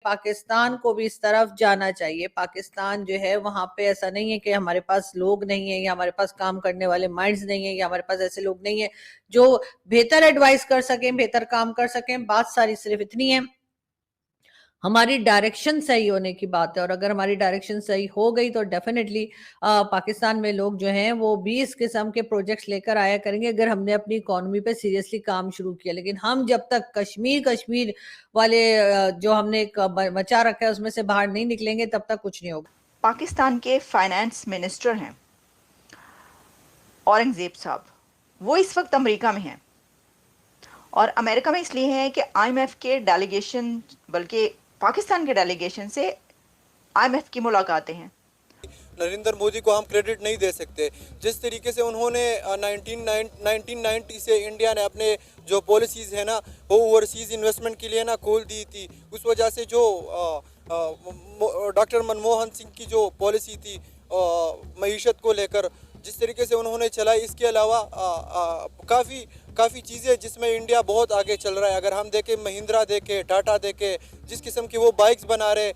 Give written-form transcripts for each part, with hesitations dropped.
पाकिस्तान को भी इस तरफ जाना चाहिए। पाकिस्तान जो है वहां पे ऐसा नहीं है कि हमारे पास लोग नहीं है या हमारे पास काम करने वाले माइंड्स नहीं है या हमारे पास ऐसे लोग नहीं है जो बेहतर एडवाइस कर सकें, बेहतर काम कर सकें। बात सारी सिर्फ इतनी है, हमारी डायरेक्शन सही होने की बात है। और अगर हमारी डायरेक्शन सही हो गई तो डेफिनेटली पाकिस्तान में लोग जो हैं वो 20 किस्म के प्रोजेक्ट्स लेकर आया करेंगे अगर हमने अपनी इकोनॉमी पे सीरियसली काम शुरू किया। लेकिन हम जब तक कश्मीर कश्मीर वाले जो हमने एक मचा रखा है उसमें से बाहर नहीं निकलेंगे तब तक कुछ नहीं होगा। पाकिस्तान के फाइनेंस मिनिस्टर हैं औरंगजेब साहब, वो इस वक्त अमेरिका में हैं और अमेरिका में इसलिए हैं कि आईएमएफ के डेलीगेशन, बल्कि पाकिस्तान के डेलीगेशन से आईएमएफ की मुलाकातें हैं। नरेंद्र मोदी को हम क्रेडिट नहीं दे सकते। जिस तरीके से उन्होंने 1990 से इंडिया ने अपने जो पॉलिसीज़ है ना वो ओवरसीज़ इन्वेस्टमेंट के लिए ना खोल दी थी, उस वजह से जो डॉक्टर मनमोहन सिंह की जो पॉलिसी थी मईशत को लेकर जिस तरीके से उन्होंने चलाई, इसके अलावा काफ़ी चीज़ें जिसमें इंडिया बहुत आगे चल रहा है। अगर हम देखें महिंद्रा देखें, टाटा देखें, जिस किस्म की वो बाइक्स बना रहे,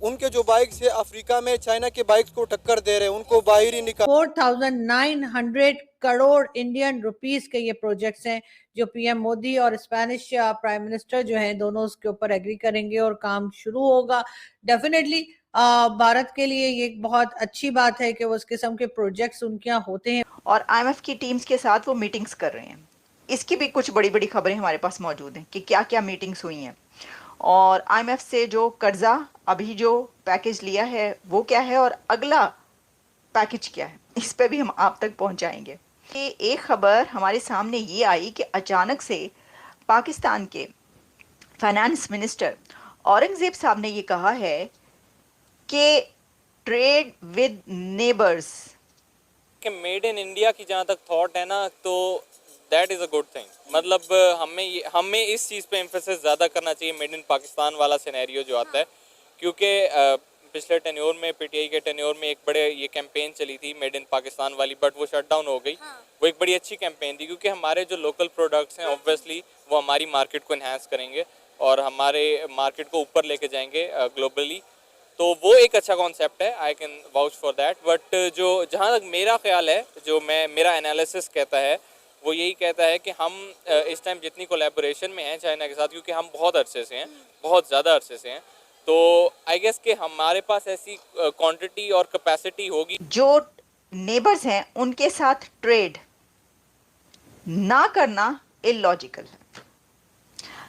उनके जो बाइक्स है अफ्रीका में चाइना के बाइक्स को टक्कर दे रहे हैं, उनको बाहर ही निकाल। 4900 करोड़ इंडियन रुपीस के ये प्रोजेक्ट्स हैं जो पीएम मोदी और स्पेनिश प्राइम मिनिस्टर जो हैं दोनों उसके ऊपर एग्री करेंगे और काम शुरू होगा। डेफिनेटली भारत के लिए ये एक बहुत अच्छी बात है कि वो उस किस्म के प्रोजेक्ट्स उनके यहाँ होते हैं और आईएमएफ की टीम्स के साथ वो मीटिंग्स कर रहे हैं। इसकी भी कुछ बड़ी बड़ी खबरें हमारे पास मौजूद हैं कि क्या क्या मीटिंग्स हुई हैं और आईएमएफ से जो कर्जा अभी जो पैकेज लिया है वो क्या है और अगला पैकेज क्या है, इस पे भी हम आप तक पहुंचाएंगे। ये एक खबर हमारे सामने ये आई कि अचानक से पाकिस्तान के फाइनेंस मिनिस्टर औरंगजेब साहब ने ये कहा है कि ट्रेड विद नेबर्स कि मेड इन इंडिया की जहाँ तक थॉट है ना, तो that is a good thing. मतलब हमें इस चीज़ पे एम्फेसिस ज़्यादा करना चाहिए, मेड इन पाकिस्तान वाला सिनेरियो जो आता है, क्योंकि पिछले टेन्योर में पीटीआई के टेन्योर में एक बड़े ये कैंपेन चली थी मेड इन पाकिस्तान वाली, बट वो शट डाउन हो गई। वो एक बड़ी अच्छी कैंपेन थी क्योंकि हमारे जो लोकल प्रोडक्ट्स हैं ऑब्वियसली वो हमारी मार्केट को इन्हांस करेंगे और हमारे मार्केट को ऊपर लेके जाएंगे ग्लोबली। तो वो एक अच्छा कॉन्सेप्ट है, I can vouch for that. But जो जहाँ तक मेरा ख्याल है, जो मेरा एनालिसिस कहता है वो यही कहता है कि हम इस टाइम जितनी कोलैबोरेशन में हैं चाइना के साथ, क्योंकि हम बहुत अरसे से हैं, बहुत ज़्यादा अरसे से हैं, तो आई गेस कि हमारे पास ऐसी क्वांटिटी और कैपेसिटी होगी। जो नेबर्स हैं उनके साथ ट्रेड ना करना इलॉजिकल है,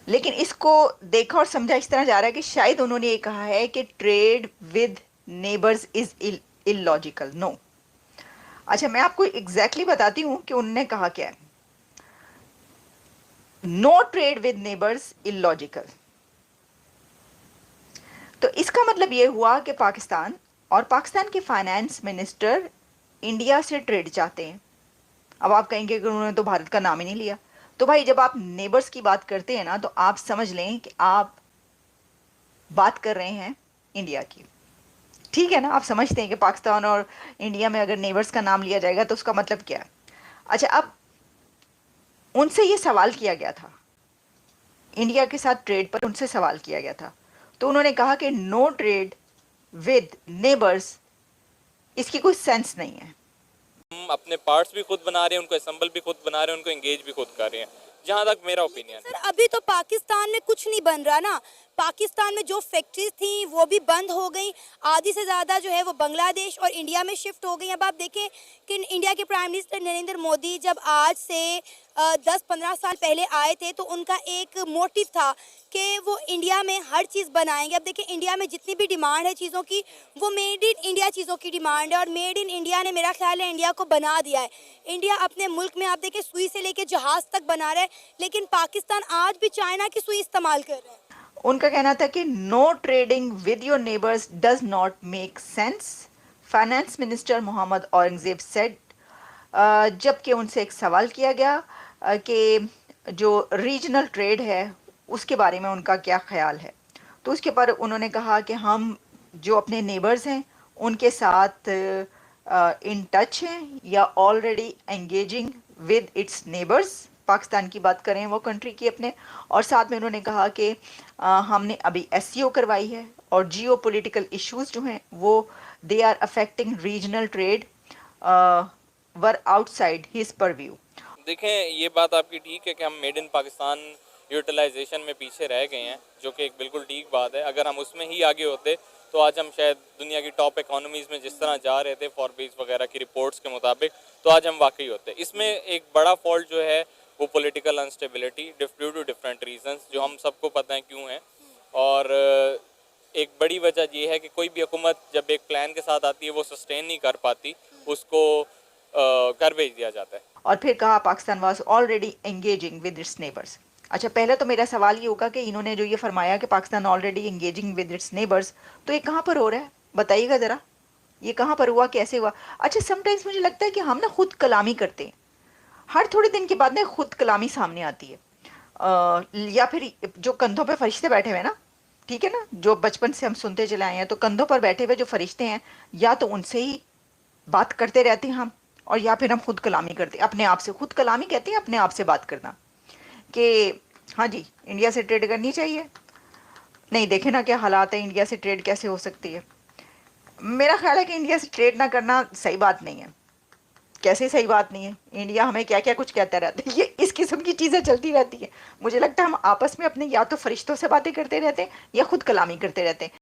लेकिन इसको देखा और समझा इस तरह जा रहा है कि शायद उन्होंने ये कहा है कि trade with neighbours is illogical. No, अच्छा मैं आपको एग्जैक्टली बताती हूं कि उन्होंने कहा क्या है। No trade with neighbours illogical, तो इसका मतलब ये हुआ कि पाकिस्तान और पाकिस्तान के फाइनेंस मिनिस्टर इंडिया से ट्रेड चाहते हैं। अब आप कहेंगे कि उन्होंने तो भारत का नाम ही नहीं लिया, तो भाई जब आप नेबर्स की बात करते हैं ना तो आप समझ लें कि आप बात कर रहे हैं इंडिया की, ठीक है ना। आप समझते हैं कि पाकिस्तान और इंडिया में अगर नेबर्स का नाम लिया जाएगा तो उसका मतलब क्या है। अच्छा, अब उनसे ये सवाल किया गया था, इंडिया के साथ ट्रेड पर उनसे सवाल किया गया था, तो उन्होंने कहा कि नो ट्रेड विद नेबर्स, इसकी कोई सेंस नहीं है। हम अपने पार्ट्स भी खुद बना रहे हैं, उनको असेंबल भी खुद बना रहे हैं, उनको एंगेज भी खुद कर रहे हैं, जहाँ तक मेरा ओपिनियन है। सर अभी तो पाकिस्तान में कुछ नहीं बन रहा ना, पाकिस्तान में जो फैक्ट्रीज थी वो भी बंद हो गई, आधी से ज़्यादा जो है वो बांग्लादेश और इंडिया में शिफ्ट हो गई। अब आप देखें कि इंडिया के प्राइम मिनिस्टर नरेंद्र मोदी जब आज से 10-15 साल पहले आए थे तो उनका एक मोटिव था कि वो इंडिया में हर चीज़ बनाएंगे। अब देखिए इंडिया में जितनी भी डिमांड है चीज़ों की, वो मेड इन इंडिया चीज़ों की डिमांड है और मेड इन इंडिया ने मेरा ख्याल है इंडिया को बना दिया है। इंडिया अपने मुल्क में आप देखिए सुई से लेके जहाज़ तक बना रहा है, लेकिन पाकिस्तान आज भी चाइना की सुई इस्तेमाल कर रहा है। उनका कहना था कि no trading with your neighbours does not make sense, finance minister Mohammad Aurangzeb said. जबकि उनसे एक सवाल किया गया कि जो रीजनल ट्रेड है उसके बारे में उनका क्या ख्याल है, तो उसके पर उन्होंने कहा कि हम जो अपने नेबर्स हैं उनके साथ इन टच हैं या already engaging with its neighbours, Pakistan की बात करें वो कंट्री की अपने, और साथ में उन्होंने कहा कि हमने अभी एससीओ करवाई है और जियो पोलिटिकल इशूज़ जो हैं वो they are affecting regional trade were outside his purview. देखें, ये बात आपकी ठीक है कि हम मेड इन पाकिस्तान यूटिलाइजेशन में पीछे रह गए हैं, जो कि एक बिल्कुल ठीक बात है। अगर हम उसमें ही आगे होते तो आज हम शायद दुनिया की टॉप इकोनॉमीज़ में जिस तरह जा रहे थे फॉरबीज वगैरह की रिपोर्ट्स के मुताबिक, तो आज हम वाकई होते। इसमें एक बड़ा फॉल्ट जो है वो political instability due to different reasons, जो हम सबको पता है क्यों है। और एक बड़ी वजह ये है कि कोई भी हुकूमत जब एक प्लान के साथ आती है वो सस्टेन नहीं कर पाती, उसको घर भेज दिया जाता है। और फिर कहा Pakistan was already engaging with its neighbours. अच्छा, पहले तो मेरा सवाल ये होगा कि इन्होंने जो ये फरमाया कि Pakistan already engaging with its neighbours, तो ये कहाँ पर हो रहा है, बताइएगा ज़रा, ये कहाँ पर हुआ, कैसे हुआ? अच्छा, समटाइम्स मुझे लगता है कि हम ना खुद कलामी करते हैं, हर थोड़े दिन के बाद ना खुद कलामी सामने आती है। या फिर जो कंधों पे फरिश्ते बैठे हुए हैं ना, ठीक है ना, जो बचपन से हम सुनते चले आए हैं, तो कंधों पर बैठे हुए जो फरिश्ते हैं, या तो उनसे ही बात करते रहते हैं हम, और या फिर हम खुद कलामी करते हैं अपने आप से। खुद कलामी कहते हैं अपने आप से बात करना कि हाँ जी इंडिया से ट्रेड करनी चाहिए। नहीं, देखे ना क्या हालात है, इंडिया से ट्रेड कैसे हो सकती है। मेरा ख्याल है कि इंडिया से ट्रेड ना करना सही बात नहीं है। कैसे सही बात नहीं है? इंडिया हमें क्या क्या कुछ कहता रहता है, ये इस किस्म की चीज़ें चलती रहती हैं। मुझे लगता है हम आपस में अपने या तो फरिश्तों से बातें करते रहते हैं या खुद कलामी करते रहते हैं।